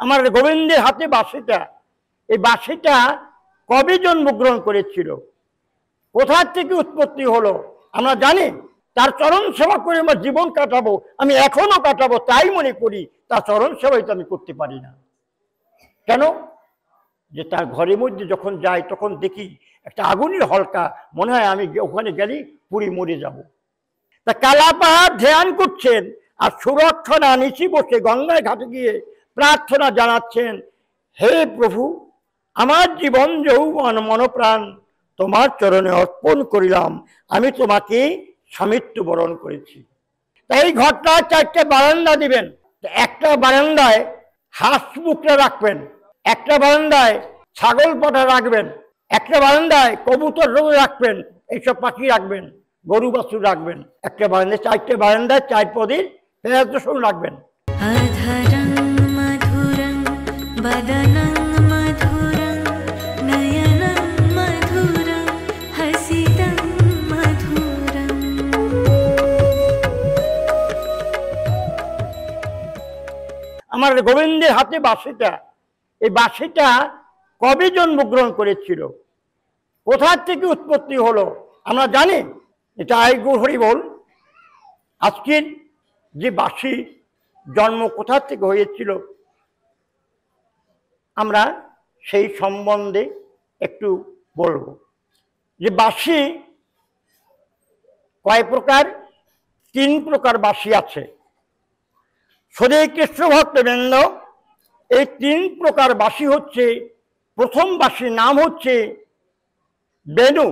আমার গোবিন্দের হাতে বাঁশিটা, এই বাঁশিটা কবে জন্মগ্রহণ করেছিল, কোথা থেকে উৎপত্তি হলো আমরা জানি। তার চরণ সেবা করে আমার জীবন কাটাবো, আমি এখনো কাটাবো, তাই মনে করি। তার চরণ সেবাই তো আমি করতে পারি না। কেন? যে তার ঘরের মধ্যে যখন যাই তখন দেখি একটা আগুনের হলকা, মনে হয় আমি ওখানে গেলে পুড়ে মরে যাব। তা কালাপাহাড় ধ্যান করছেন আর সুরক্ষণা নিচে বসে গঙ্গায় ঘাটে গিয়ে প্রার্থনা জানাচ্ছেন, হে প্রভু, আমার জীবন যৌবন মনপ্রাণ তোমার চরণে অর্পণ করিলাম, আমি তোমাকে স্বামিত্ব বরণ করেছি। তাই এই ঘরটা 4টে বারান্দা দিবেন। একটা বারান্দায় হাঁস মুখটা রাখবেন, একটা বারান্দায় ছাগল পাঠা রাখবেন, একটা বারান্দায় কবুতর রাখবেন, এইসব পাখি রাখবেন, গরু বাছুর রাখবেন। একটা বারান্দায় 4টে বারান্দায় 4 পদের পেঁয়াজ রসুন রাখবেন। আমার গোবিন্দের হাতে বাঁশিটা, এই বাঁশিটা কবে জন্মগ্রহণ করেছিল, কোথা থেকে উৎপত্তি হলো আমরা জানি। এটা আইগুর হরি বল। আজকের যে বাঁশি জন্ম কোথা থেকে হয়েছিল আমরা সেই সম্বন্ধে একটু বলবো। যে বাঁশি কয় প্রকার? 3 প্রকার বাঁশি আছে। শ্রী কৃষ্ণ ভক্তবৃন্দ, এই 3 প্রকার বাঁশি হচ্ছে, প্রথম বাঁশির নাম হচ্ছে বেনু।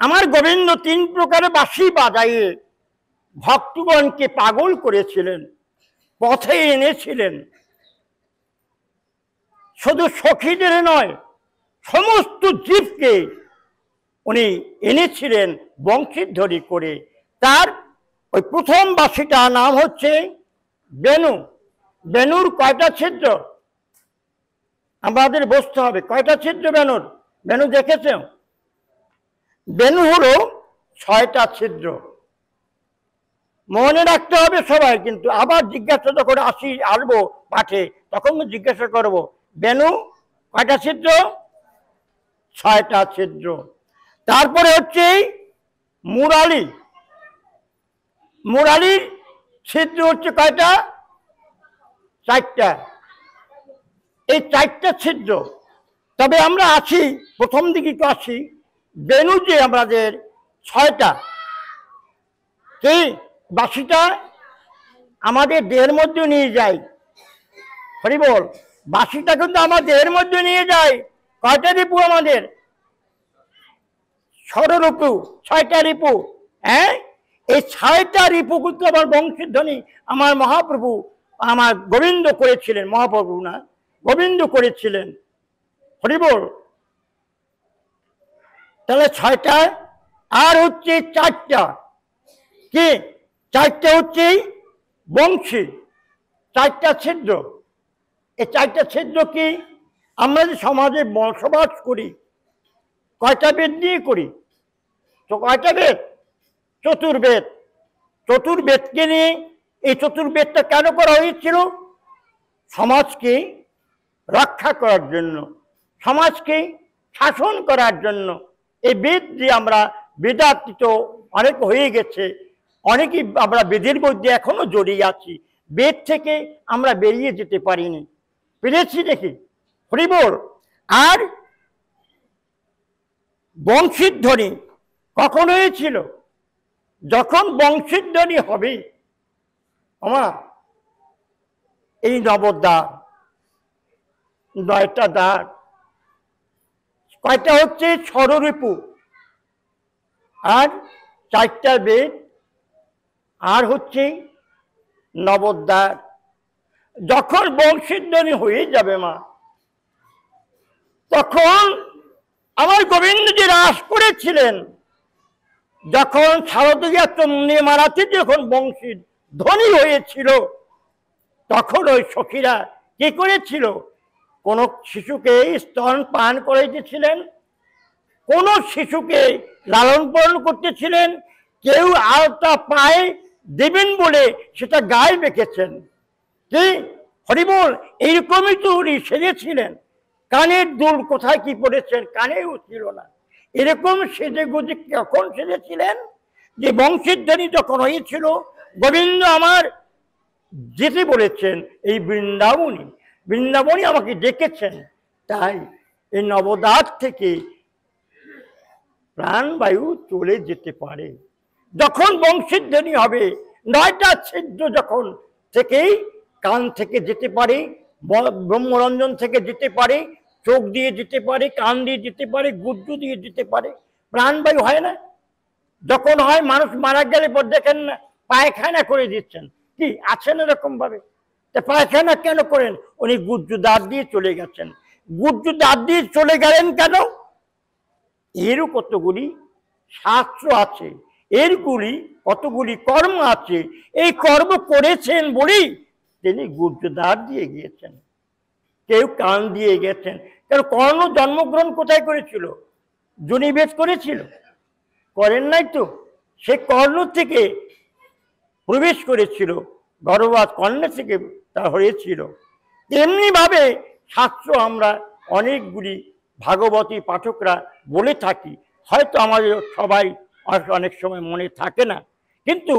আমার গোবিন্দ 3 প্রকারের বাঁশি বাজাইয়ে ভক্তগণকে পাগল করেছিলেন, পথে এনেছিলেন। শুধু সখীদের নয়, সমস্ত জীবকে উনি এনেছিলেন বংশীধ্বনি করে। তার ওই প্রথম বাঁশিটার নাম হচ্ছে বেনু। বেনুর কয়টা ছিদ্র আমাদের বুঝতে হবে। কয়টা ছিদ্র বেনুর? বেনু দেখেছ? বেনু হলো 6টা ছিদ্র। মনে রাখতে হবে সবাই, কিন্তু আবার জিজ্ঞাসা যখন আসবো পাঠে তখন জিজ্ঞাসা করব, বেনু কয়টা ছিদ্র? 6টা ছিদ্র। তারপরে হচ্ছে মুরালি। মুরালির ছিদ্র হচ্ছে কয়টা? 4টা। এই 4টা ছিদ্র। তবে আমরা আসি, প্রথম দিকে তো আসি, বেনু যে আমাদের 6টা, কি বাঁশিটা আমাদের দেহের মধ্যে নিয়ে যায়। হরি বল। বাঁশিটা কিন্তু আমার দেহের মধ্যে নিয়ে যায়। কয়টা রিপু আমাদের? ষড়রিপু, 6টা রিপু। হ্যাঁ, এই 6টা রিপু কিন্তু আমার বংশীধ্বনি আমার মহাপ্রভু, আমার গোবিন্দ করেছিলেন। মহাপ্রভু না, গোবিন্দ করেছিলেন। হরি বল। তাহলে 6টা, আর হচ্ছে 4টা। কি? 4টা হচ্ছে বংশী, 4টা ছিদ্র। এই 4টা ছিদ্র কি? আমরা যে সমাজে বসবাস করি, কয়টা বেদ নিয়ে করি? তো কয়টা বেদ? চতুর্বেদ। চতুর্বেদকে নিয়ে, এই চতুর্বেদটা কেন করা হয়েছিল? সমাজকে রক্ষা করার জন্য, সমাজকে শাসন করার জন্য। এই বেদ যে আমরা বেদাতীত অনেক হয়ে গেছে, অনেকেই আমরা বেদের মধ্যে এখনো জড়িয়ে আছি। বেদ থেকে আমরা বেরিয়ে যেতে পারিনি। পেরেছি দেখি? হরি বল। আর বংশীধ্বনি কখন হয়েছিল? যখন বংশীধ্বনি হবে আমার এই নবদ্বার, 9টা দ্বার। কয়টা হচ্ছে? ষড়রিপু, আর 4টা বেদ, আর হচ্ছে নবদ্বার। যখন বংশীধ্বনি হয়ে যাবে মা, তখন আমার গোবিন্দ যে রাস করেছিলেন, যখন শারদীয়া চন্ডী মারাতে যখন বংশীর ধ্বনি হয়েছিল, তখন ওই সখীরা কি করেছিল? কোন শিশুকে স্তন পান করাইতেছিলেন, কোন শিশুকে লালন পালন করতেছিলেন, কেউ আলতা পায়ে দেবেন বলে সেটা গায়ে মেখেছেন, কি হরিবল এইরকমই তো উনি সেজেছিলেন। কানের দুল কোথায় কি পড়েছেন, কানেও ছিল না। এরকম সেজে গুজে কখন সেজেছিলেন, যে বংশীধ্বনি যখন হয়েছিল, গোবিন্দ আমার যেতে বলেছেন এই বৃন্দাবনী, বৃন্দাবনী আমাকে ডেকেছেন, তাই এই নবদ্বার থেকে প্রাণবায়ু চলে যেতে পারে। যখন বংশীধ্বনি হবে, 9টা ছিদ্র যখন থেকেই কান থেকে যেতে পারে, ব্রহ্মরঞ্জন থেকে যেতে পারে, চোখ দিয়ে যেতে পারে, কান দিয়ে যেতে পারে, গুজ্জু দিয়ে যেতে পারে, প্রাণবায়ু হয় না? যখন হয় মানুষ মারা গেলে পর দেখেন না পায়খানা করে দিচ্ছেন, কি আছেন এরকম ভাবে? তা পায়খানা কেন করেন? উনি গুজ্জু দাঁত দিয়ে চলে গেছেন। গুজ্জু দাঁত দিয়ে চলে গেলেন কেন? এরও কতগুলি শাস্ত্র আছে, এরগুলি কতগুলি কর্ম আছে। এই কর্ম করেছেন বলেই তিনি গুজ্জু দাঁত দিয়ে গিয়েছেন, কেউ কান দিয়ে গেছেন। কারণ কর্ণ জন্মগ্রহণ কোথায় করেছিল? যোনিভেদ করেছিল? করেন নাই তো। সে কর্ণ থেকে প্রবেশ করেছিল, গর্ভপাত কর্ণ থেকে তা হয়েছিল। তেমনি ভাবে শাস্ত্র আমরা অনেকগুলি ভাগবতী পাঠকরা বলে থাকি, হয়তো আমাদের সবাই অনেক সময় মনে থাকে না, কিন্তু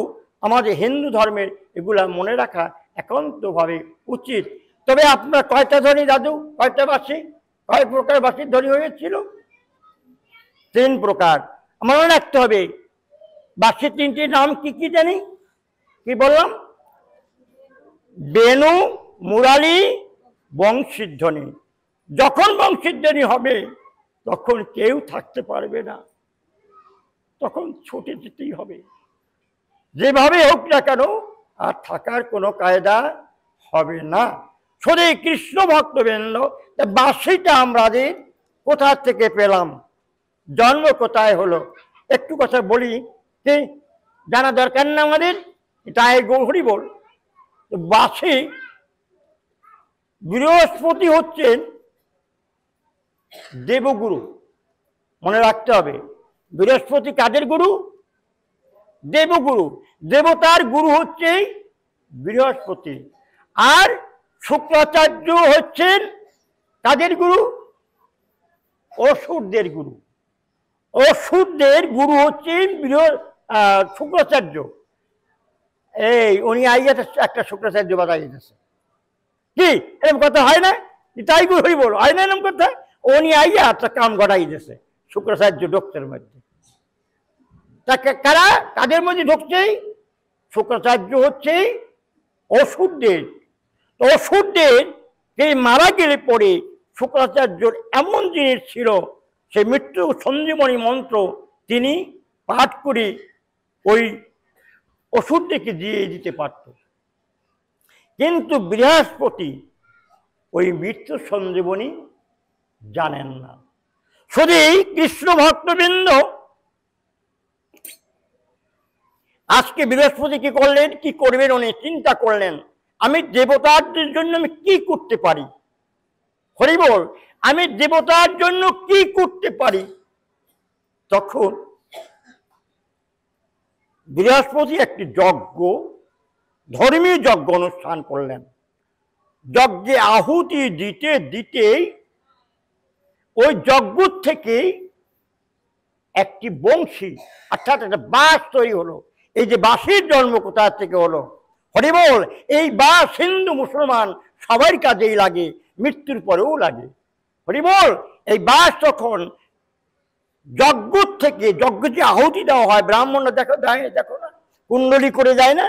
আমাদের হিন্দু ধর্মের এগুলা মনে রাখা একান্তভাবে উচিত। তবে আপনার কয়টা ধ্বনি দাদু, কয়টা বাসি, কয় প্রকার বাসির ধ্বনি হয়েছিল? 3 প্রকার। মনে রাখতে হবে। বাসির 3টি নাম কি কি জানি? কি বললাম? বেণু, মুরালি, বংশীধ্বনি। যখন বংশীধ্বনি হবে তখন কেউ থাকতে পারবে না, তখন ছুটে যেতেই হবে, যেভাবে হোক না কেন, আর থাকার কোনো কায়দা হবে না। শুধু কৃষ্ণ ভক্তবৃন্দ, বাঁশিটা আমাদের কোথা থেকে পেলাম, জন্ম কোথায় হলো, একটু কথা বলি, কি জানা দরকার না আমাদের? তাই গৌরী বল, বাঁশি বৃহস্পতি হচ্ছেন দেবগুরু, মনে রাখতে হবে। বৃহস্পতি কাদের গুরু? দেবগুরু। দেবতার গুরু হচ্ছে বৃহস্পতি। আর শুক্রাচার্য হচ্ছেন কাদের গুরু? অসুরদের গুরু। অসুরদের গুরু হচ্ছেন শুক্রাচার্য। এই উনি আইয়া একটা শুক্রাচার্য বাধা গেছে, কি এরকম কথা হয় না? তাই গুরুই বলো, হয় না এরকম কথা? উনি আইয়া একটা কাম ঘটাই দিয়েছে, শুক্রাচার্য ডক্টরের মধ্যে। তাকে কারা কাদের মধ্যে ঢুকছে? শুক্রাচার্য হচ্ছে অসুরদের। অসুরদের এই মারা গেলে পরে শুক্রাচার্যর এমন জিনিস ছিল, সে মৃত্যু সঞ্জীবনী মন্ত্র তিনি পাঠ করে ওই অসুরদেরকে দিয়ে দিতে পারত। কিন্তু বৃহস্পতি ওই মৃত্যু সঞ্জীবনী জানেন না। শুধু কৃষ্ণ ভক্তবৃন্দ আজকে বৃহস্পতি কি করলেন, কি করবেন, উনি চিন্তা করলেন, আমি দেবতাদের জন্য আমি কি করতে পারি? হরি বল, আমি দেবতার জন্য কি করতে পারি? তখন বৃহস্পতি একটি যজ্ঞ, ধর্মীয় যজ্ঞ অনুষ্ঠান করলেন। যজ্ঞে আহুতি দিতে দিতেই ওই যজ্ঞ থেকে একটি বংশী অর্থাৎ একটা বাঁশ তৈরি হলো। এই যে বাঁশির জন্ম কোথা থেকে হলো? হরিবল, এই বাঁশ হিন্দু মুসলমান সবার কাজেই লাগে, মৃত্যুর পরেও লাগে। হরিবল, এই বাঁশ তখন যজ্ঞ থেকে, যজ্ঞ যে আহুতি দেওয়া হয়, ব্রাহ্মণরা দেখো দেয়, দেখো না কুণ্ডলি করে যায় না,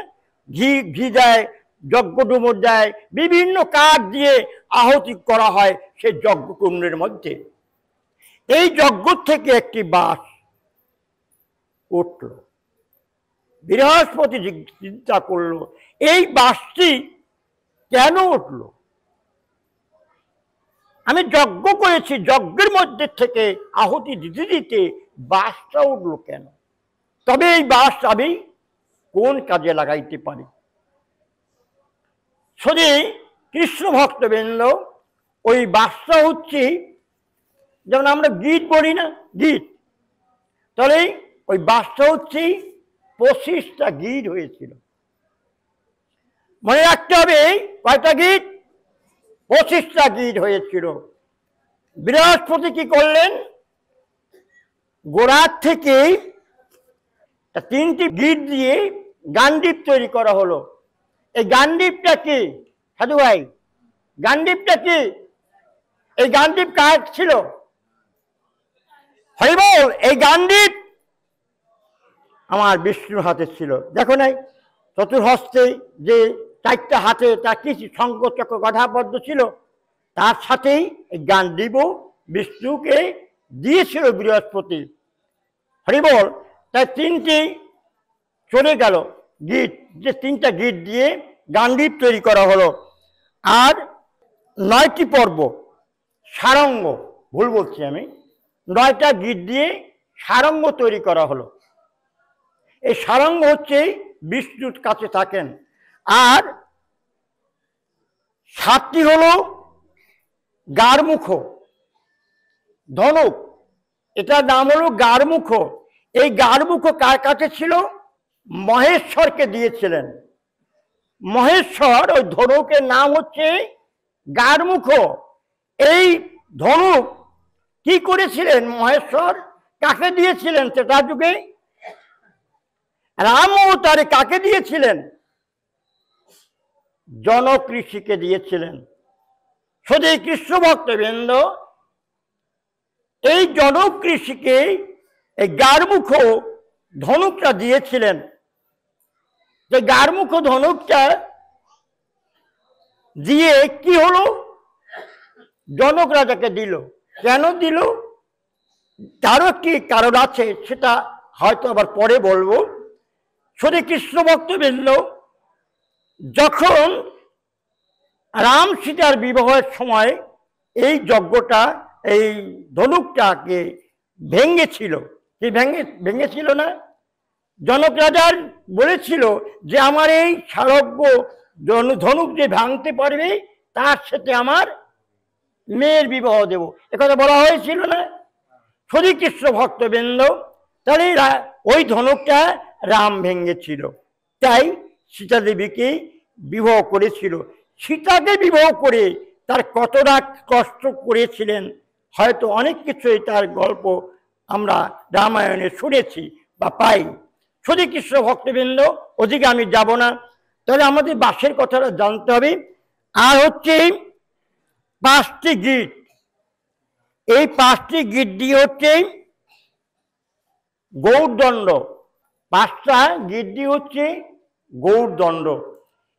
ঘি দেয়, যজ্ঞ ডুমুর দেয়, বিভিন্ন কাঠ দিয়ে আহুতি করা হয় সেই যজ্ঞ কুণ্ডের মধ্যে। এই যজ্ঞ থেকে একটি বাঁশ উঠল। বৃহস্পতি চিন্তা করলো, এই বাঁশটি কেন উঠল? আমি যজ্ঞ করেছি, যজ্ঞের মধ্যে থেকে আহুতি দিতে দিতে বাঁশটা উঠলো কেন? তবে এই বাঁশ আমি কোন কাজে লাগাইতে পারি? শুধু কৃষ্ণ ভক্তবৃন্দ, ওই বাঁশটা হচ্ছে যেমন আমরা গীত বলি না, গীত, তাহলে ওই বাঁশটা হচ্ছে 25টা গীত হয়েছিল। মনে রাখতে হবে কয়টা গীত? 25টা গীত হয়েছিল। বৃহস্পতি কি করলেন? গোড়ার থেকে 3টি গীত দিয়ে গান্ডীব তৈরি করা হলো। এই গান্ডীবটা কি সাধু ভাই? গান্ডীবটা কি? এই গান্ডীব কার ছিল? হরি বল। এই গান্ডীব আমার বিষ্ণুর হাতে ছিল। দেখো নাই চতুর্হস্তে যে 4টা হাতে তার কিছু শঙ্খ চক্র গদা পদ্ম ছিল, তার সাথেই এই গান্ডীবও বিষ্ণুকে দিয়েছিল বৃহস্পতি। হরি বল। তাই 3টি চলে গেল গীত, যে 3টা গীত দিয়ে গান্ডীব তৈরি করা হলো। আর 9টি পর্ব সারঙ্গ, ভুল বলছি আমি, 9টা গীত দিয়ে সারঙ্গ তৈরি করা হলো। এই সারঙ্গ হচ্ছে বিষ্ণুর কাছে থাকেন। আর 7টি হলো গারমুখ ধনুক, এটার নাম হলো গারমুখ। এই গারমুখ কার কাছে ছিল? মহেশ্বরকে দিয়েছিলেন। মহেশ্বর ওই ধনুকের নাম হচ্ছে গারমুখ। এই ধনুক কি করেছিলেন মহেশ্বর? কাকে দিয়েছিলেন সেটা যুগে? রাম অবতারে কাকে দিয়েছিলেন? জনক ঋষিকে দিয়েছিলেন। শুধু কৃষ্ণ ভক্তবৃন্দ, এই জনক ঋষিকে এই গারমুখ ধনুকটা দিয়েছিলেন। যে গারমুখ ধনুকটা দিয়ে কি হলো? জনক রাজাকে দিল। কেন দিল? তারও কি কারণ আছে, সেটা হয়তো আবার পরে বলবো। শুধু কৃষ্ণ ভক্তবৃন্দ, যখন রাম সীতার বিবাহের সময় এই যজ্ঞটা, এই ধনুকটাকে ভেঙেছিল। কি ভেঙেছিল না? জনক রাজার বলেছিল যে আমার এই সারজ্ঞ ধনুক যে ভাঙতে পারবে তার সাথে আমার মেয়ের বিবাহ দেব, একথা বলা হয়েছিল না? শুধু কৃষ্ণ ভক্তবৃন্দ, তাহলে ওই ধনুকটা রাম ভেঙেছিল, তাই সীতা দেবীকে বিবাহ করেছিল। সীতাকে বিবাহ করে তার কতটা কষ্ট করেছিলেন, হয়তো অনেক কিছুই তার গল্প আমরা রামায়ণে শুনেছি বা পাই। শুধু কৃষ্ণ ভক্তবৃন্দ, ওদিকে আমি যাব না। তাহলে আমাদের বাসের কথাটা জানতে হবে। আর হচ্ছে 5টি গীত। এই 5টি গীত দিয়ে হচ্ছে গৌরদণ্ড। 5টা গীত দিয়ে হচ্ছে গৌরদণ্ড।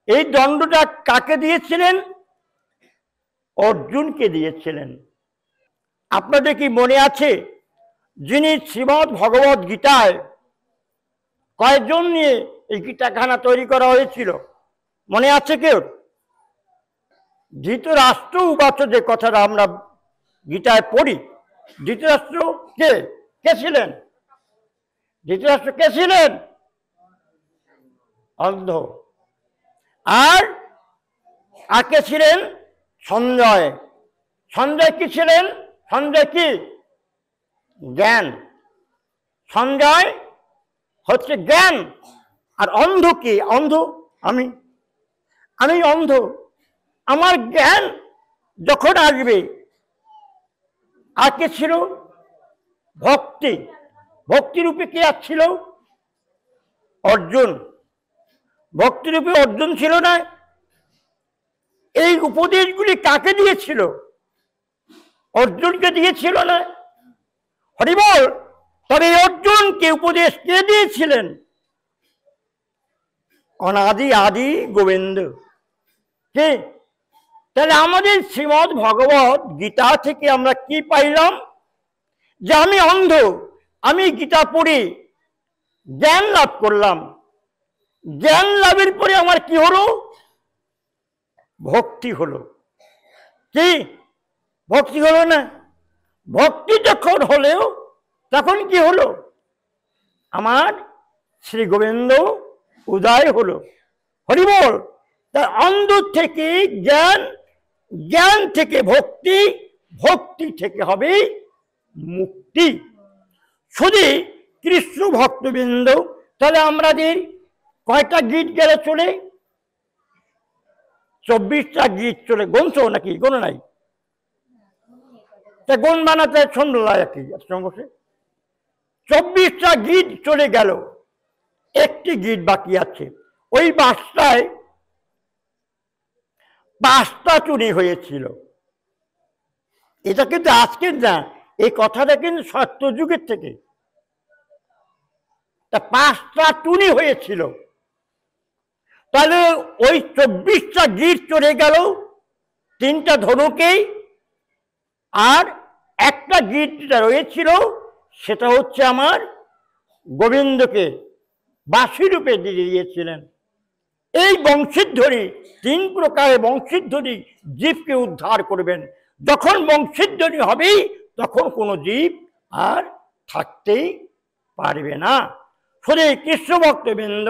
এই দণ্ডটা কাকে দিয়েছিলেন? অর্জুনকে দিয়েছিলেন। আপনাদের কি মনে আছে যিনি শ্রীমদ্ ভগবত গীতায় কয়েকজন নিয়ে এই গীতাখানা তৈরি করা হয়েছিল? মনে আছে কেউ? ধৃতরাষ্ট্র উবাচ, যে কথাটা আমরা গীতায় পড়ি। ধৃতরাষ্ট্র কে কে ছিলেন? ধৃতরাষ্ট্র কে ছিলেন? অন্ধ। আর কে ছিলেন? সঞ্জয়। সঞ্জয় কি ছিলেন? সঞ্জয় কি? জ্ঞান। সঞ্জয় হচ্ছে জ্ঞান। আর অন্ধ কি? অন্ধ আমি অন্ধ। আমার জ্ঞান যখন আসবে। আর কে ছিল? ভক্তি। ভক্তিরূপে কে ছিল? অর্জুন। ভক্তিরূপে অর্জুন ছিল না? এই উপদেশগুলি কাকে দিয়েছিল? অর্জুনকে দিয়েছিল না? হরি বল। তবে অর্জুনকে উপদেশ কে দিয়েছিলেন? অনাদি আদি গোবিন্দ। কে? তাহলে আমাদের শ্রীমদ্ ভগবত গীতা থেকে আমরা কি পাইলাম? যে আমি অন্ধ, আমি গীতা পড়ে জ্ঞান লাভ করলাম। জ্ঞান লাভের পরে আমার কি হলো? ভক্তি হলো। কি ভক্তি হলো না? ভক্তি যখন হলেও তখন কি হলো? আমার শ্রী গোবিন্দ উদয় হলো। হরি বল। তাই অন্ধ থেকে জ্ঞান, জ্ঞান থেকে ভক্তি, ভক্তি থেকে হবে মুক্তি। শুধু কৃষ্ণ ভক্তবৃন্দ, তাহলে আমাদের কয়টা গীত গেলে চলে? 24টা গীত চলে, গুনছো নাকি কোনো নাই? তা গুণ বানাতে ছন্দ লাগে কি বসে? 24টা গীত চলে গেল, একটি গীত বাকি আছে। ওই বাসটায় 5টা চুরি হয়েছিল। এটা কিন্তু আজকের না, এই কথাটা কিন্তু সত্যযুগের থেকে। তা 5টা চুরি হয়েছিল, তাহলে ওই 24টা গীত চলে গেল 3টা ধনুকেই, আর একটা গীত যেটা রয়েছিল সেটা হচ্ছে আমার গোবিন্দকে বাঁশি রূপে দিয়ে দিয়েছিলেন। এই বংশীধ্বনি, 3 প্রকারের বংশীধ্বনি জীবকে উদ্ধার করবেন। যখন বংশীধ্বনি হবেই তখন কোনো জীব আর থাকতেই পারবে না। শুধু কৃষ্ণ ভক্তবৃন্দ,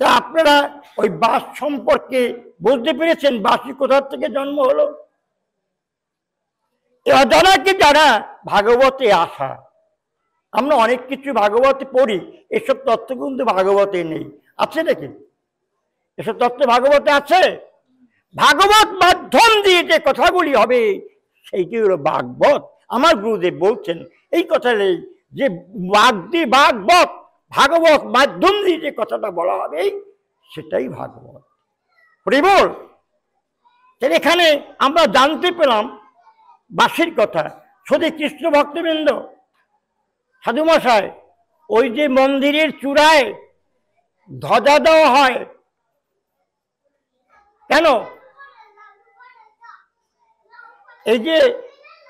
তা আপনারা ওই বাস সম্পর্কে বুঝতে পেরেছেন, বাঁশি কোথার থেকে জন্ম হলো? অজানাকে যারা ভাগবতে আসা, আমরা অনেক কিছু ভাগবতে পড়ি, এসব তত্ত্ব কিন্তু ভাগবতে নেই। আছে নাকি এসব তত্ত্ব ভাগবতে? আছে। ভাগবত মাধ্যম দিয়ে যে কথাগুলি হবে সেইটি হলো ভাগবত। আমার গুরুদেব বলছেন এই কথাটাই, যে ভাগবত, ভাগবত মাধ্যম দিয়ে যে কথাটা বলা হবে সেটাই ভাগবত। বল, এখানে আমরা জানতে পেলাম বাঁশির কথা। শুধু কৃষ্ণ ভক্তবৃন্দ, সাধুমশাই, ওই যে মন্দিরের চূড়ায় ধ্বজা দেওয়া হয় কেন? এই যে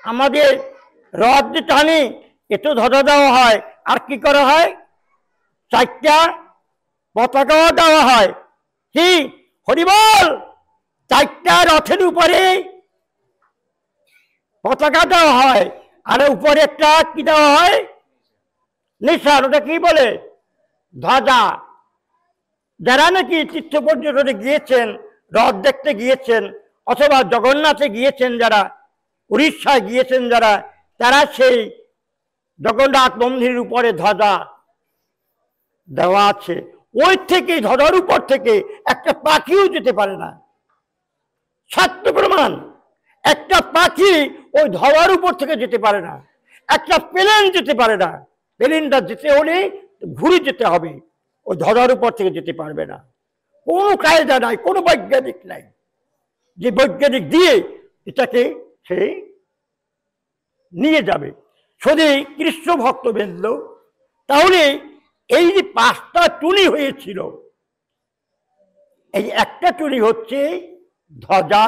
আমাদের রথ যে টানি, এতো ধ্বজা দেওয়া হয়, আর কি করা হয়? 4টা পতাকাও দেওয়া হয়। কি হরিবল? 4টা রথের উপরে পতাকা দেওয়া হয়, আর উপরে একটা কি দেওয়া হয়? নিশান। ওটা কি বলে? ধ্বজা। যারা নাকি তীর্থ পর্যটনে গিয়েছেন, রথ দেখতে গিয়েছেন, অথবা জগন্নাথে গিয়েছেন, যারা উড়িষ্যায় গিয়েছেন যারা, তারা সেই জগন্নাথ মন্দিরের উপরে ধ্বজা দেওয়া আছে। ওই থেকে, ধ্বজার উপর থেকে একটা পাখিও যেতে পারে না। সত্য প্রমাণ। একটা পাখি ওই ধ্বজার উপর থেকে যেতে পারে না, একটা প্লেন যেতে পারে না। প্লেনটা যেতে হলে ঘুরে যেতে হবে, ওই ধ্বজার উপর থেকে যেতে পারবে না। কোনো কায়দা নাই, কোনো বৈজ্ঞানিক নাই যে বৈজ্ঞানিক দিয়ে এটাকে সে নিয়ে যাবে। শুধু কৃষ্ণ ভক্তবৃন্দ, তাহলে এই যে 5টা টুনি হয়েছিল, এই একটা টুনি হচ্ছে ধ্বজা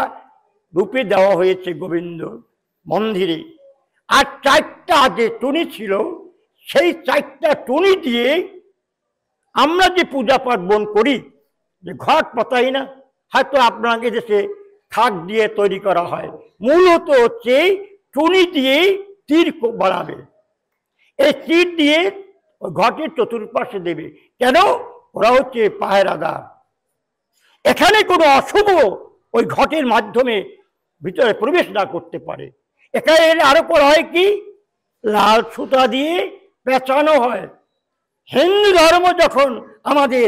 রূপে দেওয়া হয়েছে গোবিন্দ মন্দিরে, আর 4টা যে টুনি ছিল, সেই 4টা টুনি দিয়ে আমরা যে পূজা পার্বণ করি, যে ঘট পাতাই না, হয়তো আপনাকে দেশে খাক দিয়ে তৈরি করা হয়, মূলত হচ্ছে টুনি দিয়ে তীর বানাবে। এই তীর দিয়ে ঘটের চতুর্পাশে দেবে। কেন? ওরা হচ্ছে পাহারাদার। এখানে কোনো অশুভ ওই ঘটের মাধ্যমে ভিতরে প্রবেশ না করতে পারে। এখানে আরো করা হয় কি? লাল সুতা দিয়ে পেঁচানো হয়। হিন্দু ধর্ম যখন আমাদের,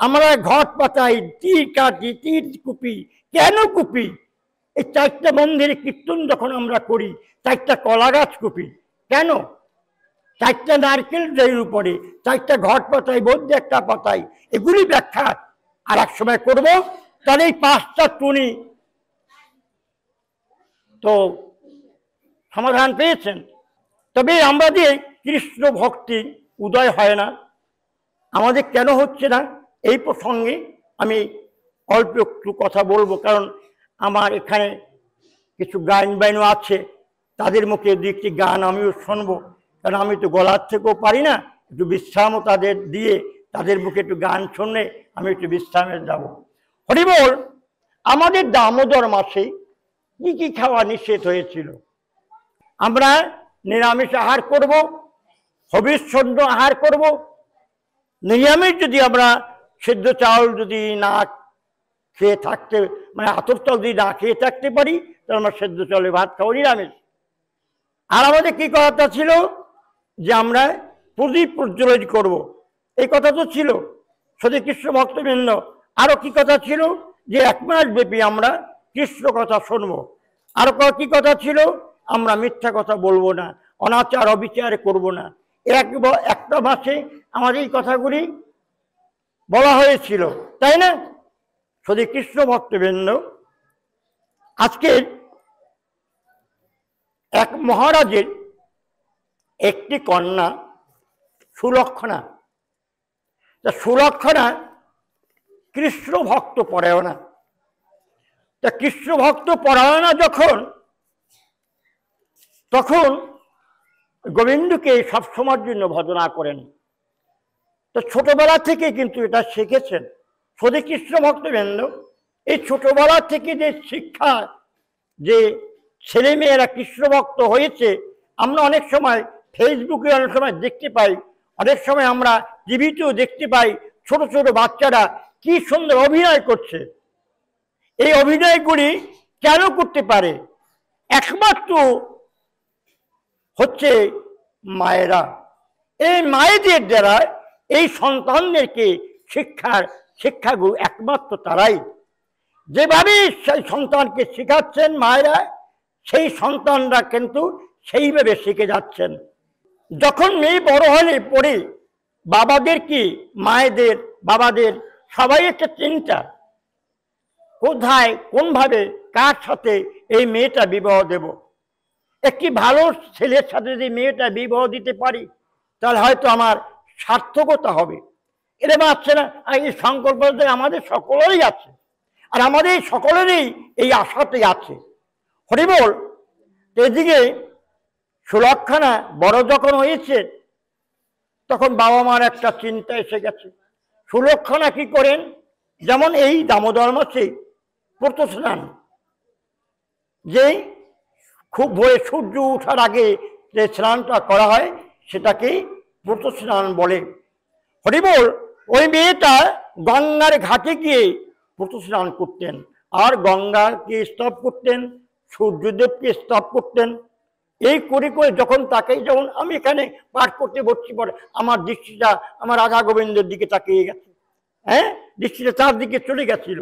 আমরা ঘট পাতাই, তীর কাটি, তীর কুপি। কেন কুপি? এই 4টা মন্দিরে কীর্তন যখন আমরা করি, 4টা কলা গাছ কুপি। কেন? 4টা নারকেল দেয়ের উপরে 4টা ঘট পাতাই, মধ্যে একটা পাতাই। এগুলি ব্যাখ্যা আর এক সময় করবো। তাহলে এই 5টা টুনি তো সমাধান পেয়েছেন। তবে আমাদের কৃষ্ণ ভক্তি উদয় হয় না, আমাদের কেন হচ্ছে না? এই প্রসঙ্গে আমি অল্প একটু কথা বলবো, কারণ আমার এখানে কিছু গান বাইনও আছে, তাদের মুখে 2-1টি গান আমিও শুনবো, কারণ আমি তো গলার থেকেও পারি না। একটু বিশ্রামও তাদের দিয়ে, তাদের মুখে একটু গান শুনলে আমি একটু বিশ্রামে যাব। হরিবল, আমাদের দামোদর মাসে কি কি খাওয়া নিষেধ হয়েছিল? আমরা নিরামিষ আহার করব, হবিষ্যন্ন আহার করব। নিরামিষ যদি আমরা সেদ্ধ চাউল যদি না খেয়ে থাকতে, মানে আতপ চাল যদি না খেয়ে থাকতে পারি, তাহলে আমরা সেদ্ধ চাউলে ভাত খাবো, নিরামিষ। আর আমাদের কি কথা ছিল? যে আমরা প্রদীপ প্রজ্বলন করব, এই কথা তো ছিল। শুধু কৃষ্ণ ভক্তবৃন্দ, আরো কি কথা ছিল? যে 1 মাস ব্যাপী আমরা কৃষ্ণ কথা শুনবো। আর কি কথা ছিল? আমরা মিথ্যা কথা বলবো না, অনাচার অবিচার করব না। একটা মাসে আমাদের এই কথাগুলি বলা হয়েছিল, তাই না? শুধু কৃষ্ণ ভক্তবৃন্দ, আজকের এক মহারাজের একটি কন্যা সুলক্ষণা। তা সুলক্ষণা কৃষ্ণ ভক্ত পরায়ণা। তা কৃষ্ণ ভক্ত পরায়ণা তখন গোবিন্দকে সবসময়ের জন্য ভজনা করেন। তো ছোটবেলা থেকে কিন্তু এটা শিখেছেন। শুধু কৃষ্ণ ভক্তবৃন্দ, এই ছোটবেলা থেকে যে শিক্ষা, যে ছেলেমেয়েরা কৃষ্ণ ভক্ত হয়েছে, আমরা অনেক সময় ফেসবুকে অনেক সময় দেখতে পাই, অনেক সময় আমরা টিভিতেও দেখতে পাই, ছোট ছোট বাচ্চারা কি সুন্দর অভিনয় করছে। এই অভিনয়গুলি কেন করতে পারে? একমাত্র হচ্ছে মায়েরা। এই মায়েদের দ্বারা এই সন্তানদেরকে শিক্ষাগুলো একমাত্র তারাই। যেভাবে সেই সন্তানকে শেখাচ্ছেন মায়েরা, সেই সন্তানরা কিন্তু সেইভাবে শিখে যাচ্ছেন। যখন মেয়ে বড় হলে পরে বাবাদের কি, মায়েদের বাবাদের সবাই একটা চিন্তা, কোথায় কোনভাবে কার সাথে এই মেয়েটা বিবাহ দেব। একটি ভালো ছেলের সাথে যদি মেয়েটা বিবাহ দিতে পারি তাহলে হয়তো আমার সার্থকতা হবে। এরকম আছে না? এই সংকল্প আমাদের সকলেরই আছে, আর আমাদের সকলেরই এই আশাতেই আছে। হরিবল। এদিকে সুলক্ষণা বড় যখন হয়েছে তখন বাবা মার একটা চিন্তা এসে গেছে। সুলক্ষণা কি করেন? যেমন এই দামোদর মাসে প্রতস্নান, যে খুব ভোরে সূর্য ওঠার আগে যে স্নানটা করা হয় সেটাকেই প্রতস্নান বলে। হরিবল। ওই মেয়েটা গঙ্গার ঘাটে গিয়ে প্রতস্নান করতেন, আর গঙ্গাকে স্তব করতেন, সূর্যদেবকে স্তব করতেন। এই করে করে যখন তাকে, যেমন আমি এখানে পাঠ করতে বসছি পরে আমার দৃষ্টিটা আমার রাধা গোবিন্দের দিকে তাকিয়ে গেছে, হ্যাঁ, দৃষ্টিটা তার দিকে চলে গেছিল।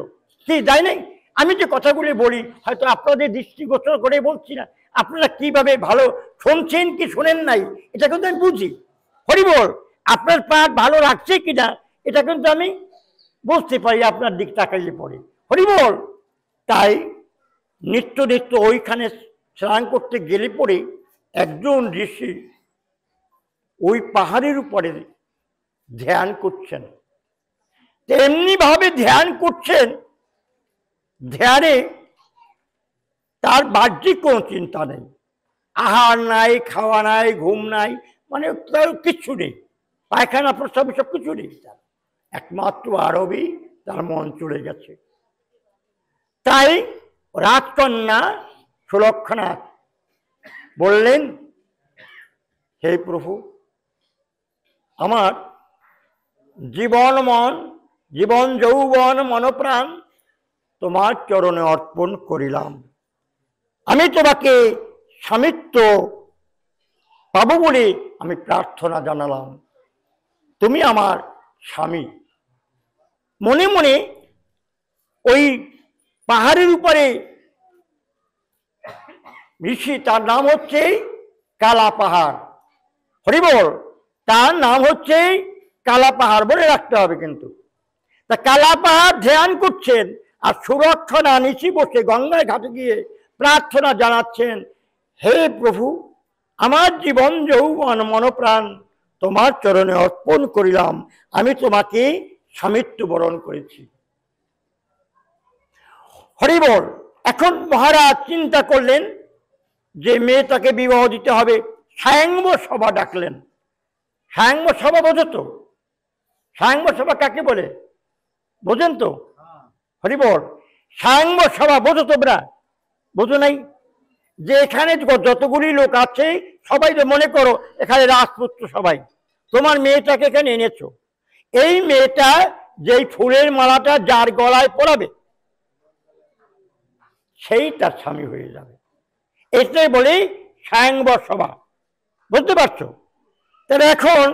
কি যাই নাই? আমি যে কথাগুলি বলি হয়তো আপনাদের দৃষ্টিগোচর করে বলছি না, আপনারা কিভাবে ভালো শুনছেন কি শোনেন নাই এটা কিন্তু আমি বুঝি। হরিবল। আপনার পাঠ ভালো রাখছে কিনা এটা কিন্তু আমি বুঝতে পারি আপনার দিক তাকাইলে পরে। হরিবল। তাই নিত্য নিত্য ওইখানে স্নান করতে গেলে পরে একজন ঋষি ওই পাহাড়ের উপরে ধ্যান করছেন। তেমনি ভাবে ধ্যান করছেন, ধ্যানে তার বাহ্যিক কোনো চিন্তা নেই, আহার নাই, খাওয়া নাই, ঘুম নাই, মানে তার কিচ্ছু নেই, পায়খানা প্রস্রাব সব কিছু নেই। তার একমাত্র আরবি তার মন চলে গেছে। তাই রাজকন্যা সুলক্ষণা বললেন, হে প্রভু, আমার জীবন যৌবন মনপ্রাণ তোমার চরণে অর্পণ করিলাম। আমি তোমাকে স্বামিত্ব পাবো বলে আমি প্রার্থনা জানালাম। তুমি আমার স্বামী। মনে মনে ওই পাহাড়ের উপরে ঋষি, তার নাম হচ্ছে কালা পাহাড়। হরিবল। তার নাম হচ্ছে কালা পাহাড়, বলে রাখতে হবে কিন্তু। তা কালা পাহাড় ধ্যান করছেন, আর সুলক্ষণা নিচে বসে গঙ্গার ঘাটে গিয়ে প্রার্থনা জানাচ্ছেন, হে প্রভু, আমার জীবন যৌবন মনপ্রাণ তোমার চরণে অর্পণ করিলাম। আমি তোমাকে স্বামিত্ব বরণ করেছি। হরিবল। এখন মহারাজ চিন্তা করলেন যে মেয়েটাকে বিবাহ দিতে হবে। স্বয়ংব সভা ডাকলেন। স্বয়ংব সভা বোঝো তো? স্বয়ংব সভা কাকে বলে বোঝেন তো? হরিবল। স্বয়ংব সভা বোঝো তোমরা? বোঝো নাই? যে এখানে যতগুলি লোক আছে সবাই মনে করো এখানে রাজপুত্র সবাই, তোমার মেয়েটাকে এখানে এনেছো। এই মেয়েটা যেই ফুলের মালাটা যার গলায় পরাবে সেই তার স্বামী হয়ে যাবে। এটাই বলি স্বয়ংব সভা। বুঝতে পারছো? তাহলে এখন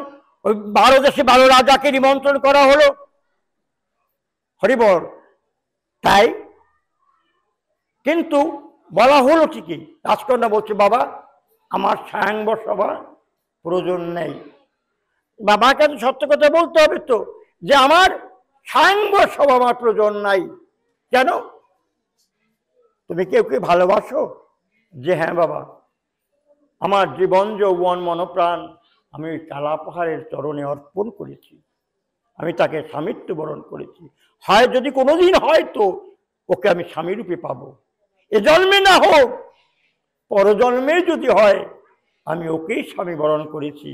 ওই 12 দেশে 12 রাজাকে নিমন্ত্রণ করা হলো। হরিবল। তাই কিন্তু বলা হলো ঠিকই, রাজকন্যা বলছে বাবা আমার সায়ংব সভা প্রয়োজন নেই। বাবাকে তো সত্য কথা বলতে হবে তো, যে আমার সায়ংব সভা আমার প্রয়োজন নাই। কেন? তুমি কেউ কেউ ভালোবাসো? যে হ্যাঁ বাবা, আমার জীবন যৌবন মনপ্রাণ আমি ওই কালা পাহাড়ের চরণে অর্পণ করেছি, আমি তাকে স্বামিত্ব বরণ করেছি। হয় যদি কোনোদিন হয় তো ওকে আমি স্বামীরূপে পাবো, এ জন্মে না হোক পরজন্মে যদি হয় আমি ওকেই স্বামী বরণ করেছি।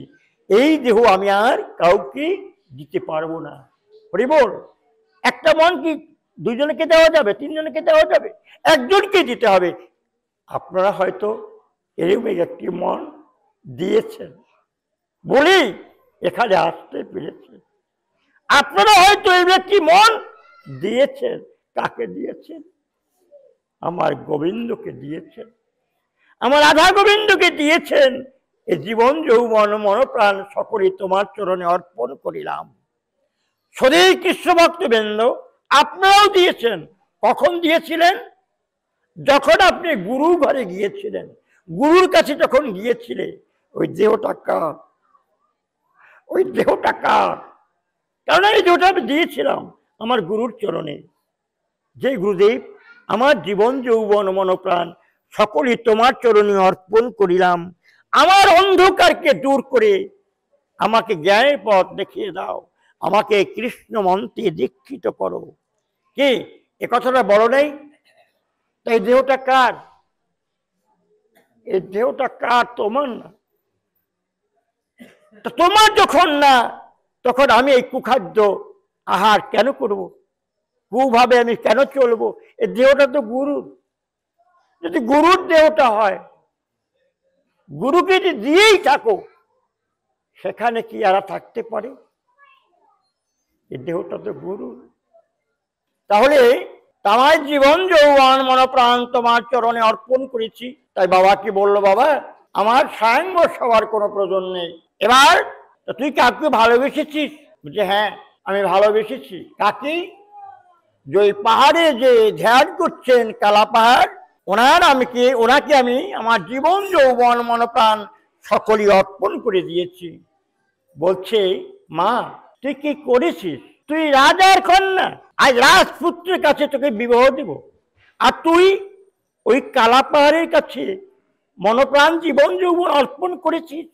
এই দেহ আমি আর কাউকে দিতে পারবো না। হরি বল। একটা মন কি দুইজনকে দেওয়া যাবে, তিনজনকে দেওয়া যাবে? একজনকে দিতে হবে। আপনারা হয়তো এরকম একটি মন দিয়েছেন বলেই এখানে আসতে পেরেছেন। আপনারা হয়তো এই একটি মন দিয়েছেন। কাকে দিয়েছেন? আমার গোবিন্দকে দিয়েছেন, আমার রাধা গোবিন্দকে দিয়েছেন। এই জীবন যৌবন মনপ্রাণ সকলে তোমার চরণে অর্পণ করিলাম। সদয় কৃষ্ণ ভক্তবৃন্দ, আপনারাও দিয়েছেন। কখন দিয়েছিলেন? যখন আপনি গুরু ঘরে গিয়েছিলেন, গুরুর কাছে যখন গিয়েছিলে। ওই দেহটা কার? ওই দেহটা কার? কারণ এই দেহটা আমি দিয়েছিলাম আমার গুরুর চরণে। যে গুরুদেব আমার জীবন যৌবন মনপ্রাণ সকলে তোমার চরণে অর্পণ করিলাম, আমার অন্ধকারকে দূর করে আমাকে জ্ঞানের পথ দেখিয়ে দাও, আমাকে কৃষ্ণ মন্ত্রে দীক্ষিত করো। কি এ কথাটা বড় নেই? তাই দেহটা কার? এই দেহটা কার? তোমার না। তোমার যখন না, তখন আমি এই কুখাদ্য আহার কেন করব? কুভাবে আমি কেন চলবো? এই দেহটা তো গুরুর। যদি গুরুর দেহটা হয়, গুরুকে যদি দিয়েই থাকো, সেখানে কি আর থাকতে পারে? এই দেহটা তো গুরু। তাহলে তোমার জীবন যৌবন মনপ্রাণ তোমার চরণে অর্পণ করেছি। তাই বাবা কি বললো? বাবা আমার সায়ংব সবার কোনো প্রয়োজন নেই। এবার তুই কাকে ভালোবেসেছিস? যে হ্যাঁ আমি ভালোবেসেছি। কাকে? যে ওই পাহাড়ে যে ধ্যান করছেন কালা পাহাড়, ওনাকে আমি আমার জীবন যৌবন মনপ্রাণ সকলই অর্পণ করে দিয়েছি। বলছে মা তুই কি করেছিস? তুই রাজার কন্যা, আজ রাজপুত্রের কাছে তোকে বিবাহ দিব, আর তুই ওই কালা পাহাড়ের কাছে মনপ্রাণ জীবন যৌবন অর্পণ করেছিস।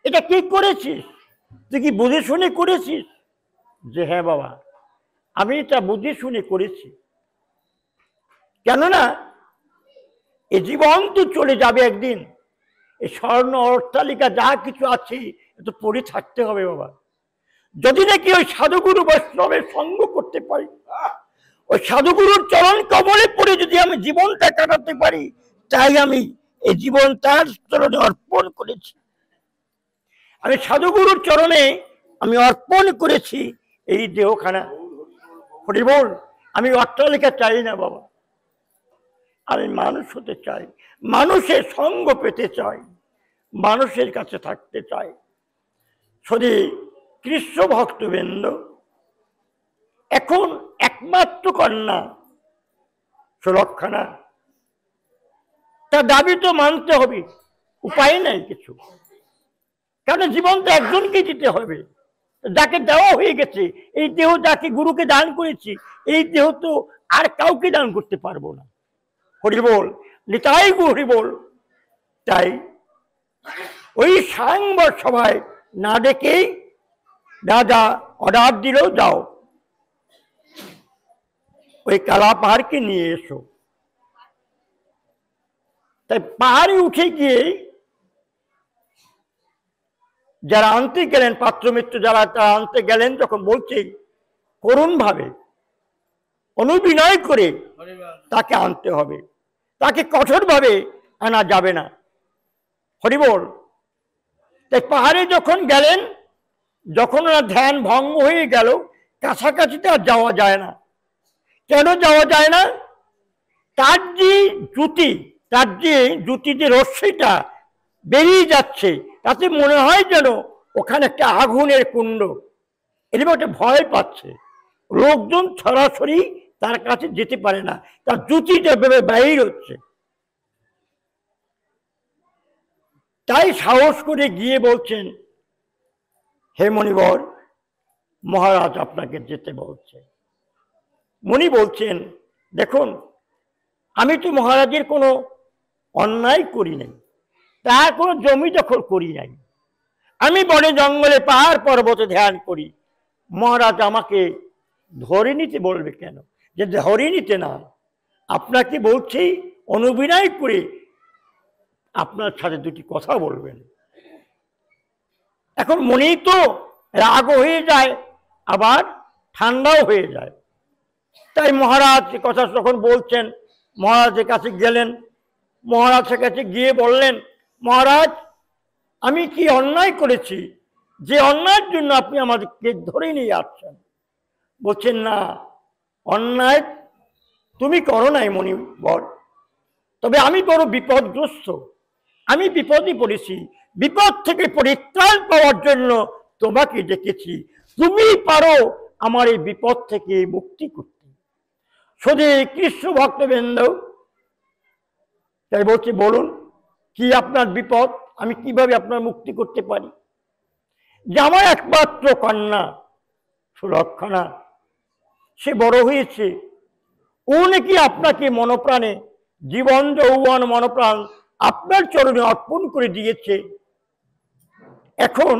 এটা কি করেছিস? তুই কি বুঝে শুনে করেছিস? যে হ্যাঁ বাবা আমি এটা বুঝে শুনে করেছি। কেননা এ জীবন তো চলে যাবে একদিন। এই স্বর্ণ অট্টালিকা যা কিছু আছে তো পড়ে থাকতে হবে বাবা। যদি নাকি ওই সাধুগুরু বৈষ্ণবের সঙ্গ করতে পারি, ওই সাধুগুরুর চরণ কমলে পড়ে যদি আমি জীবনটা কাটাতে পারি, তাই আমি এই জীবন তার চরণে অর্পণ করেছি। আমি সাধুগুরুর চরণে আমি অর্পণ করেছি এই দেহখানা। হরি বল। আমি অট্টালিকা চাই না বাবা, আমি মানুষ হতে চাই, মানুষের সঙ্গ পেতে চাই, মানুষের কাছে থাকতে চাই। যদি কৃষ্ণ ভক্তবৃন্দ, এখন একমাত্র কন্যা সুলক্ষণা, তার দাবি তো মানতে হবে, উপায় নাই কিছু। কারণ জীবন তো একজনকে দিতে হবে, যাকে দেওয়া হয়ে গেছে। এই দেহ যাকে গুরুকে দান করেছি, এই দেহ তো আর কাউকে দান করতে পারবো না। হরি বল, নিতাই হরি বল। তাই ওই সায়ংবর সভায় না ডেকেই রাজা অর্ডার দিল, যাও ওই কালা পাহাড়কে নিয়ে এসো। তাই পাহাড়ে উঠে গিয়ে যারা আনতে গেলেন, পাত্র মিত্র যারা আনতে গেলেন, যখন বলছে করুণ ভাবে অনুবিনয় করে তাকে আনতে হবে, তাকে কঠোর ভাবে আনা যাবে না। হরি বল। তাই পাহাড়ে যখন গেলেন, যখন ওনার ধ্যান ভঙ্গ হয়ে গেল, কাছাকাছিতে আর যাওয়া যায় না। কেন যাওয়া যায় না? তার যে জুতি যে রশ্মিটা বেরিয়ে যাচ্ছে, তাতে মনে হয় যেন ওখানে একটা আগুনের কুণ্ড। এরকম একটা ভয় পাচ্ছে। লোকজন সরাসরি তার কাছে যেতে পারে না, তার জুতিটা ভেবে বাহির হচ্ছে। তাই সাহস করে গিয়ে বলছেন, হে মণিবর, মহারাজ আপনাকে যেতে বলছে। মুনি বলছেন, দেখুন, আমি তো মহারাজের কোনো অন্যায় করি নাই, তার কোনো জমি দখল করি নাই, আমি বনে জঙ্গলে পাহাড় পর্বতে ধ্যান করি। মহারাজ আমাকে ধরে নিতে বলবে কেন? যে ধরে নিতে না, আপনাকে বলছি অনুবিনয় করে আপনার সাথে দুটি কথা বলবেন। এখন মনে তো রাগ হয়ে যায়, আবার ঠান্ডাও হয়ে যায়। তাই মহারাজ কথা যখন বলছেন, মহারাজের কাছে গেলেন। মহারাজের কাছে গিয়ে বললেন, মহারাজ, আমি কি অন্যায় করেছি যে অন্যায়ের জন্য আপনি আমাদেরকে ধরে নিয়ে আসছেন? বলছেন, না, অন্যায় তুমি করো নাই মণিবর, তবে আমি বড় বিপদগ্রস্ত, আমি বিপদে পড়েছি, বিপদ থেকে পরিত্রাণ পাওয়ার জন্য তোমাকে ডেকেছি, তুমি পারো আমার এই বিপদ থেকে মুক্তি করতে। শুধু কৃষ্ণ ভক্তবৃন্দ, তাই বলছি, বলুন কি আপনার বিপদ, আমি কিভাবে আপনার মুক্তি করতে পারি? যে আমার একমাত্র কন্যা সুলক্ষণা, সে বড় হয়েছে, ও নাকি আপনাকে মনপ্রাণে, জীবন যৌবন মনপ্রাণ আপনার চরণে অর্পণ করে দিয়েছে। এখন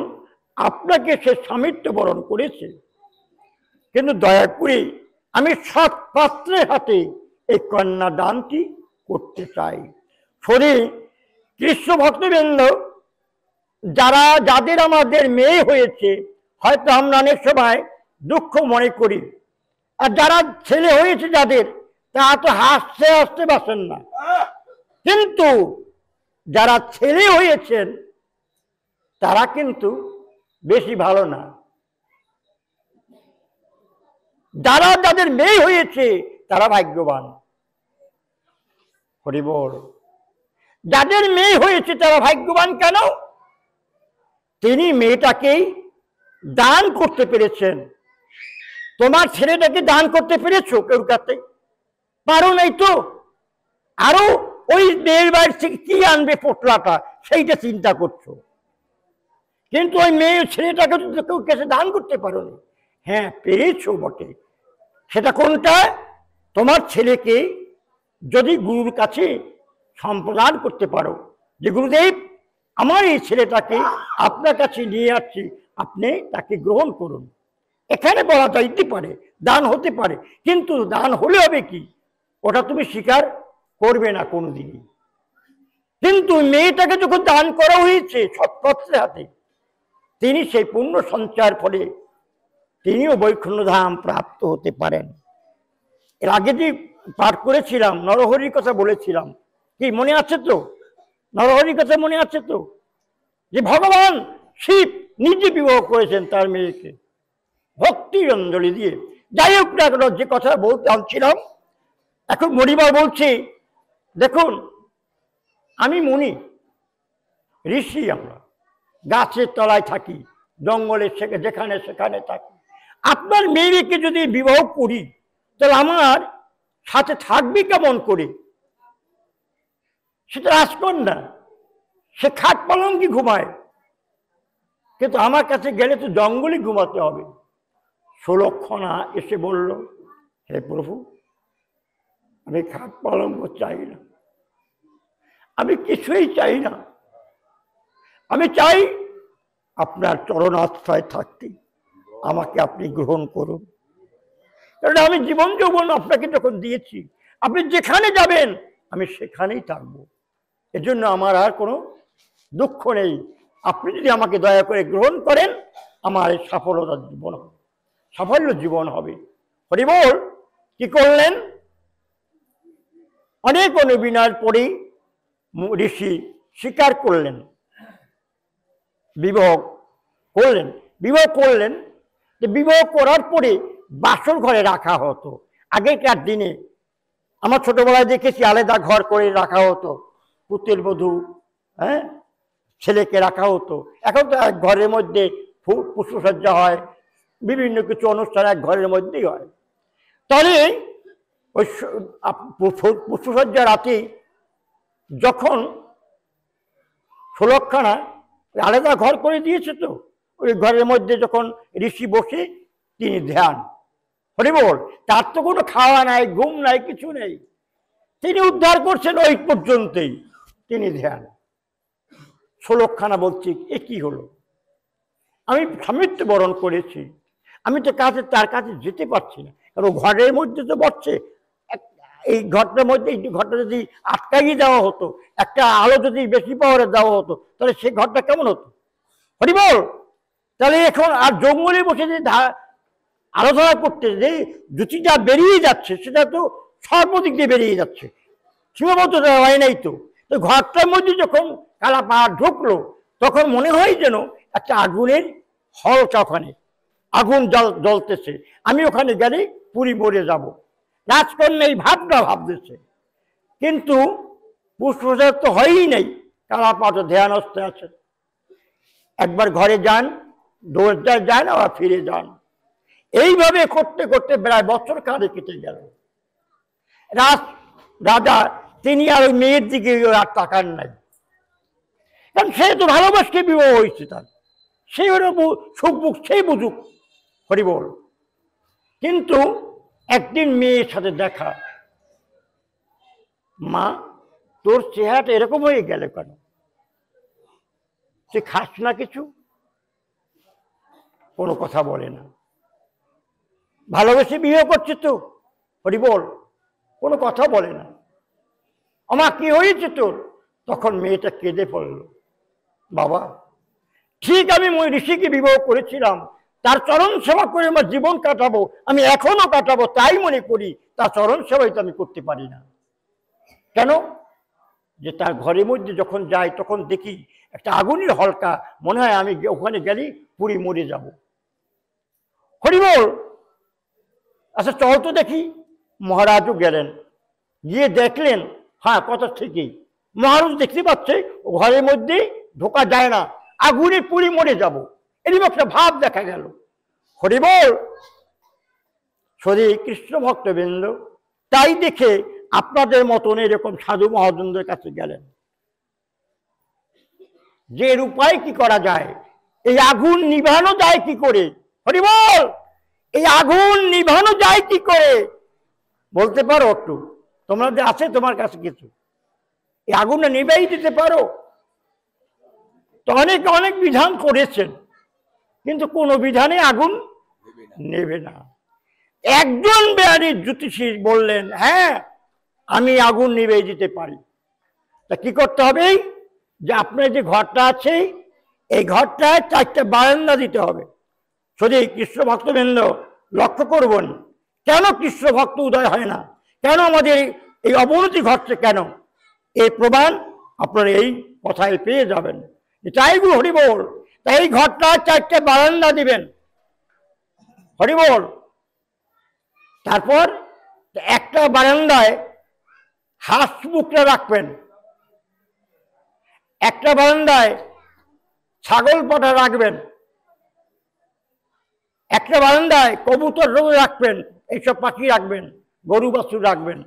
আপনাকে সে স্বামিত্ব বরণ করেছে, কিন্তু দয়া করে আমি সৎ পাত্রের হাতে এই কন্যা দানটি করতে চাই। শরীর কৃষ্ণ ভক্তবৃন্দ, যাদের আমাদের মেয়ে হয়েছে, হয়তো আমরা অনেক সময় দুঃখ মনে করি, আর যারা ছেলে হয়েছে যাদের, তারা তো হাসতে হাসতে বাসেন না। কিন্তু যারা ছেলে হয়েছেন তারা কিন্তু বেশি ভালো না। যাদের মেয়ে হয়েছে তারা ভাগ্যবান। হরি বল। যাদের মেয়ে হয়েছে তারা ভাগ্যবান কেন? তিনি মেয়েটাকেই দান করতে পেরেছেন। তোমার ছেলেটাকে দান করতে পেরেছো কেউ কাছে? পারো নাই তো। আরো ওই মেয়ের বাড়ি থেকে কি আনবে পোটলাটা, সেইটা চিন্তা করছো। কিন্তু ওই মেয়ের ছেলেটাকে তো কেউ কাছে দান করতে পারো না। হ্যাঁ, পেরেছো বটে। সেটা কোনটা? তোমার ছেলেকে যদি গুরুর কাছে সম্প্রদান করতে পারো, যে গুরুদেব, আমার এই ছেলেটাকে আপনার কাছে নিয়ে আসছি, আপনি তাকে গ্রহণ করুন। এখানে বলা যাইতে পারে, দান হতে পারে, কিন্তু দান হলে হবে কি, ওটা তুমি স্বীকার করবে না কোনোদিনই। কিন্তু মেয়েটাকে যখন দান করা হয়েছে সৎপত্রের হাতে, তিনি সেই পুণ্য সঞ্চয়ের ফলে তিনিও বৈকুণ্ঠ ধাম প্রাপ্ত হতে পারেন। এর আগে যে পাঠ করেছিলাম, নরহরির কথা বলেছিলাম, কি মনে আছে তো? নরহরির কথা মনে আছে তো? যে ভগবান শিব নিজে বিবাহ করেছেন তার মেয়েকে ভক্তির অঞ্জলি দিয়ে। যাই হোক না কেন, যে কথা বলতে আনছিলাম, এখন মণিবার বলছি, দেখুন, আমি মুনি, ঋষি, আমরা গাছের তলায় থাকি, জঙ্গলে যেখানে সেখানে থাকি। আপনার মেয়েকে যদি বিবাহ করি, তাহলে আমার সাথে থাকবে কেমন করে? সেটা রাজকন্যা, সে খাট পালঙ্কি ঘুমায়, কিন্তু আমার কাছে গেলে তো জঙ্গলে ঘুমাতে হবে। সুলক্ষণা এসে বলল, হে প্রভু, আমি খাট পালঙ্ক চাই না, আমি কিছুই চাই না, আমি চাই আপনার চরণাশ্রয় থাকতে, আমাকে আপনি গ্রহণ করুন। কারণ আমি জীবন যৌবন আপনাকে যখন দিয়েছি, আপনি যেখানে যাবেন আমি সেখানেই থাকবো। এজন্য আমার আর কোনো দুঃখ নেই। আপনি যদি আমাকে দয়া করে গ্রহণ করেন, আমার এই সাফল্যতার জীবন হবে, সাফল্য জীবন হবে। হরি বল। কি করলেন? অনেক অনুবিনয়ের পরেই ঋষি স্বীকার করলেন, বিবাহ করলেন। বিবাহ করলেন, যে বিবাহ করার পরে বাসর ঘরে রাখা হতো। আগেকার দিনে আমার ছোটবেলায় দেখেছি আলাদা ঘর করে রাখা হতো, পুত্রের বধূ, হ্যাঁ, ছেলেকে রাখা হতো। এখন তো এক ঘরের মধ্যে পুষ্পসজ্জা হয়, বিভিন্ন কিছু অনুষ্ঠান এক ঘরের মধ্যেই হয়। তাহলে ওই পুষ্পসজ্জা রাতে যখন 16খানা আলাদা ঘর করে দিয়েছে, তো ওই ঘরের মধ্যে যখন ঋষি বসে তিনি ধ্যান, হরি বল, তার তো কোনো খাওয়া নাই, ঘুম নাই, কিছু নেই, তিনি উদ্ধার করছেন ওই পর্যন্তই তিনি ধ্যান। 16খানা বলছি এ কি হলো, আমি মৃত্যু বরণ করেছি, আমি তো তার কাছে যেতে পারছি না, কারণ ঘরের মধ্যে তো বসছে। এই ঘরটার মধ্যে এই ঘরটা যদি আটকাইয়ে দেওয়া হতো, একটা আলো যদি বেশি পাওয়ারে দেওয়া হতো, তাহলে সেই ঘরটা কেমন হতো, হরি বল। তাহলে এখন আর জঙ্গলে বসে যে আলোচনা করতে যে জ্যোতিটা বেরিয়ে যাচ্ছে, সেটা তো সর্বদিক দিয়ে বেরিয়ে যাচ্ছে, সীমাবদ্ধতা হয় নাই। তো ঘরটার মধ্যে যখন কালা পাহাড় ঢুকলো, তখন মনে হয় যেন একটা আগুনের হলকা, ওখানে আগুন জ্বলতেছে, আমি ওখানে গেলে পুরি মরে যাব। রাজকন্যা এই ভাবটা ভাবতেছে, কিন্তু পুষ্পসজ্জা তো হয়ই নাই, কালা পাহাড় ধ্যানস্থ আছে। একবার ঘরে যান, দরজায় যান, আবার ফিরে যান, এইভাবে করতে করতে প্রায় বছর কালে কেটে গেল। রাজা তিনি আর ওই মেয়ের দিকে আর তাকান নাই, কারণ সে তো ভালোবাসকে বিবাহ হয়েছে, তার সেই সুখ বুক সেই বুঝুক, হরি বল। কিন্তু একদিন মেয়ের সাথে দেখা, মা তোর চেহারাটা এরকম হয়ে গেল কেন, তুই খাস না কিছু? কোনো কথা বলে না, ভালোবেসে বিয়ে করছে তো, হরি বল, কোনো কথা বলে না। আমার কি হয়েছে তোর? তখন মেয়েটা কেঁদে পড়ল, বাবা ঠিক আমি ঋষিকে বিবাহ করেছিলাম, তার চরণ সেবা করে আমার জীবন কাটাবো, আমি এখনো কাটাবো, তাই মনে করি তার চরণ সেবাই তো আমি করতে পারি না। কেন? যে তার ঘরের মধ্যে যখন যাই তখন দেখি একটা আগুনের হলকা, মনে হয় আমি ওখানে গেলেই পুরি মরে যাব। হরি বল। আচ্ছা চল তো দেখি। মহারাজও গেলেন, গিয়ে দেখলেন হ্যাঁ কথা ঠিকই, মহারাজ দেখতে পাচ্ছে ঘরের মধ্যে ঢোকা যায় না, আগুনে পুড়ি মরে যাব, এরকম একটা ভাব দেখা গেল। হরি বল। শ্রী কৃষ্ণ ভক্তবৃন্দ তাই দেখে আপনাদের মতন এরকম সাধু মহাজনদের কাছে গেলেন, যে এর উপায় কি করা যায়, এই আগুন নিভানো যায় কি করে, হরি বল, এই আগুন নিভানো যায় কি করে বলতে পারো একটু? তোমরা যে আছে তোমার কাছে কিছু, এই আগুনটা নিভাই দিতে পারো? তো অনেকে অনেক বিধান করেছেন, কিন্তু কোন বিধানে আগুন নেবে না। একজন বেয়ারি জ্যোতিষী বললেন হ্যাঁ আমি আগুন নিভিয়ে দিতে পারি। তা কি করতে হবে? যে আপনার যে ঘরটা আছে এই ঘরটায় 4টা বারান্দা দিতে হবে। যদি কৃষ্ণ ভক্তবৃন্দ লক্ষ্য করবেন, কেন কৃষ্ণ ভক্ত উদয় হয় না, কেন আমাদের এই অবনতি ঘটছে, কেন এই প্রমাণ আপনারা এই কথায় পেয়ে যাবেন। তাই গো হরি বল। তাই এই ঘরটা 4টা বারান্দা দিবেন, হরি বল। তারপর একটা বারান্দায় হাঁস মুখটা রাখবেন, একটা বারান্দায় ছাগল পাঠা রাখবেন, একটা বারান্দায় কবুতর রাখবেন, এইসব পাখি রাখবেন, গরু বাছুর রাখবেন।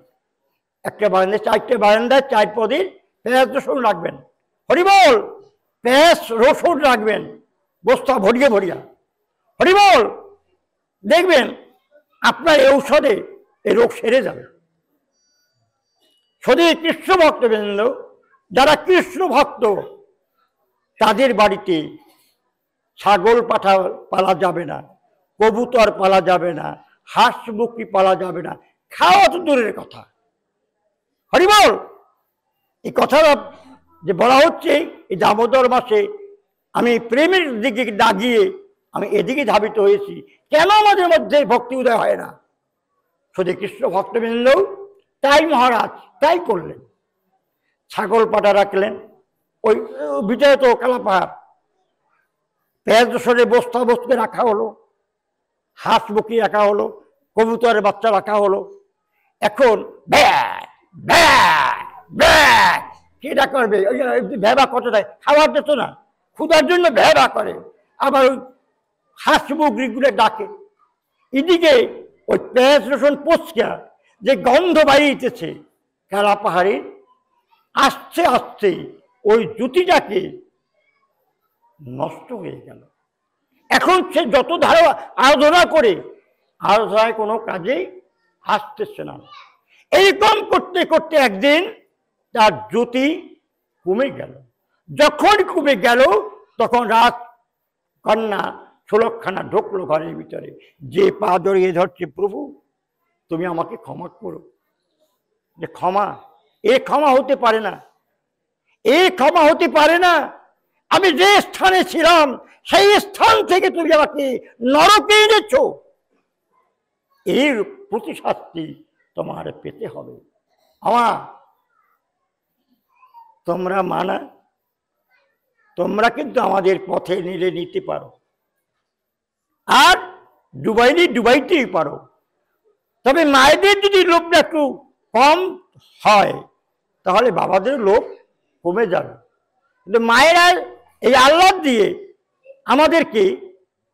একটা বারান্দায় 4টে বারান্দায় 4 পদের পেঁয়াজ রসুন রাখবেন, হরি বল। পেঁয়াজ রসুন রাখবেন বস্তা ভরিয়ে ভরিয়া, হরি বল। দেখবেন আপনার এই ঔষধে এই রোগ সেরে যাবে। শুধু কৃষ্ণ ভক্তবৃন্দ যারা কৃষ্ণ ভক্ত তাদের বাড়িতে ছাগল পাঠা পালা যাবে না, কবুতর পালা যাবে না, হাঁস মুরগি পালা যাবে না, খাওয়া তো দূরের কথা, হরি বল। এই কথাটা যে বলা হচ্ছে এই দামোদর মাসে আমি প্রেমের দিকে দাগিয়ে আমি এদিকে ধাবিত হয়েছি, কেন আমাদের মধ্যে ভক্তি উদয় হয় না? শুধু কৃষ্ণ ভক্তবৃন্দ তাই মহারাজ তাই করলেন, ছাগল পাটা রাখলেন, ওই ভিতরে তো কালা পাহাড়, পেঁয়াজ রসুনে বস্তা বস্তে রাখা হলো, হাঁস মুখি রাখা হলো, কবুতরের বাচ্চা রাখা হলো। এখন কেটা করবে? ভ্যাবা কতটায় খাবার দিত না, ক্ষুধার জন্য ভ্যাবা করে, আবার ওই হাঁস মুখগুলো ডাকে। এদিকে ওই পেঁয়াজ রসুন পচকা যে গন্ধ বাড়িতেছে কালা পাহাড়ে, আস্তে আস্তে ওই জ্যোতিটাকে নষ্ট হয়ে গেল। এখন সে যত ধারা আরাধনা করে আরাধনায় কোনো কাজেই আসতেছে না। এইরকম করতে করতে একদিন তার জ্যোতি কমে গেল। যখন কমে গেল তখন রাত কন্যা সুলক্ষণা ঢুকলো ঘরের ভিতরে, যে পা জড়িয়ে ধরছে, প্রভু তুমি আমাকে ক্ষমা করো। যে ক্ষমা, এ ক্ষমা হতে পারে না, এ ক্ষমা হতে পারে না। আমি যে স্থানে ছিলাম সেই স্থান থেকে তুমি আমাকে নরকে এনেছ, এর প্রতিশাস্তি তোমার পেতে হবে। আমা তোমরা মানা, তোমরা কিন্তু আমাদের পথে নিলে নিতে পারো, আর ডুবাইলে ডুবাইতেই পারো, তবে মায়েদের যদি লোভটা একটু কম হয় তাহলে বাবাদের লোভ কমে যাবে। কিন্তু মায়েরা এই আল্লাহ দিয়ে আমাদেরকে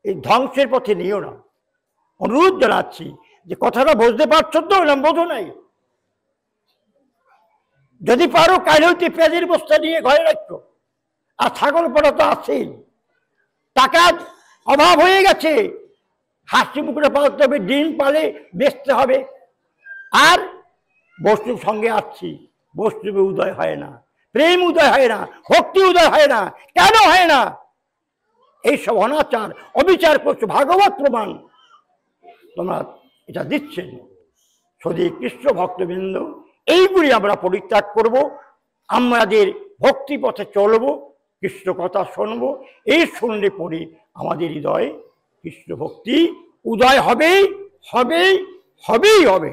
এই ধ্বংসের পথে নিও না। অনুরোধ জানাচ্ছি যে কথাটা বুঝতে পারছো তো না বোঝো নাই? যদি পারো কাল হইতে পেঁয়াজের বস্তা নিয়ে ঘরে রাখতো, আর ছাগল পড়া তো আছেই, টাকার অভাব হয়ে গেছে, হাসি মুখে পালতে হবে, ডিম পালে বেচতে হবে, আর বস্তুর সঙ্গে আসছি, বস্তুবে উদয় হয় না, প্রেম উদয় হয় না, ভক্তি উদয় হয় না। কেন হয় না? এইসব অনাচার অবিচার করছো, ভাগবত প্রমাণ তোমরা এটা দিচ্ছেন। যদি কৃষ্ণ ভক্তবৃন্দ, এইগুলি আমরা পরিত্যাগ করব, আমাদের ভক্তি পথে চলবো, কৃষ্ণ কথা শুনবো। এই শুনলে পরে আমাদের হৃদয়ে কৃষ্ণ ভক্তি উদয় হবেই হবে, হবেই হবে।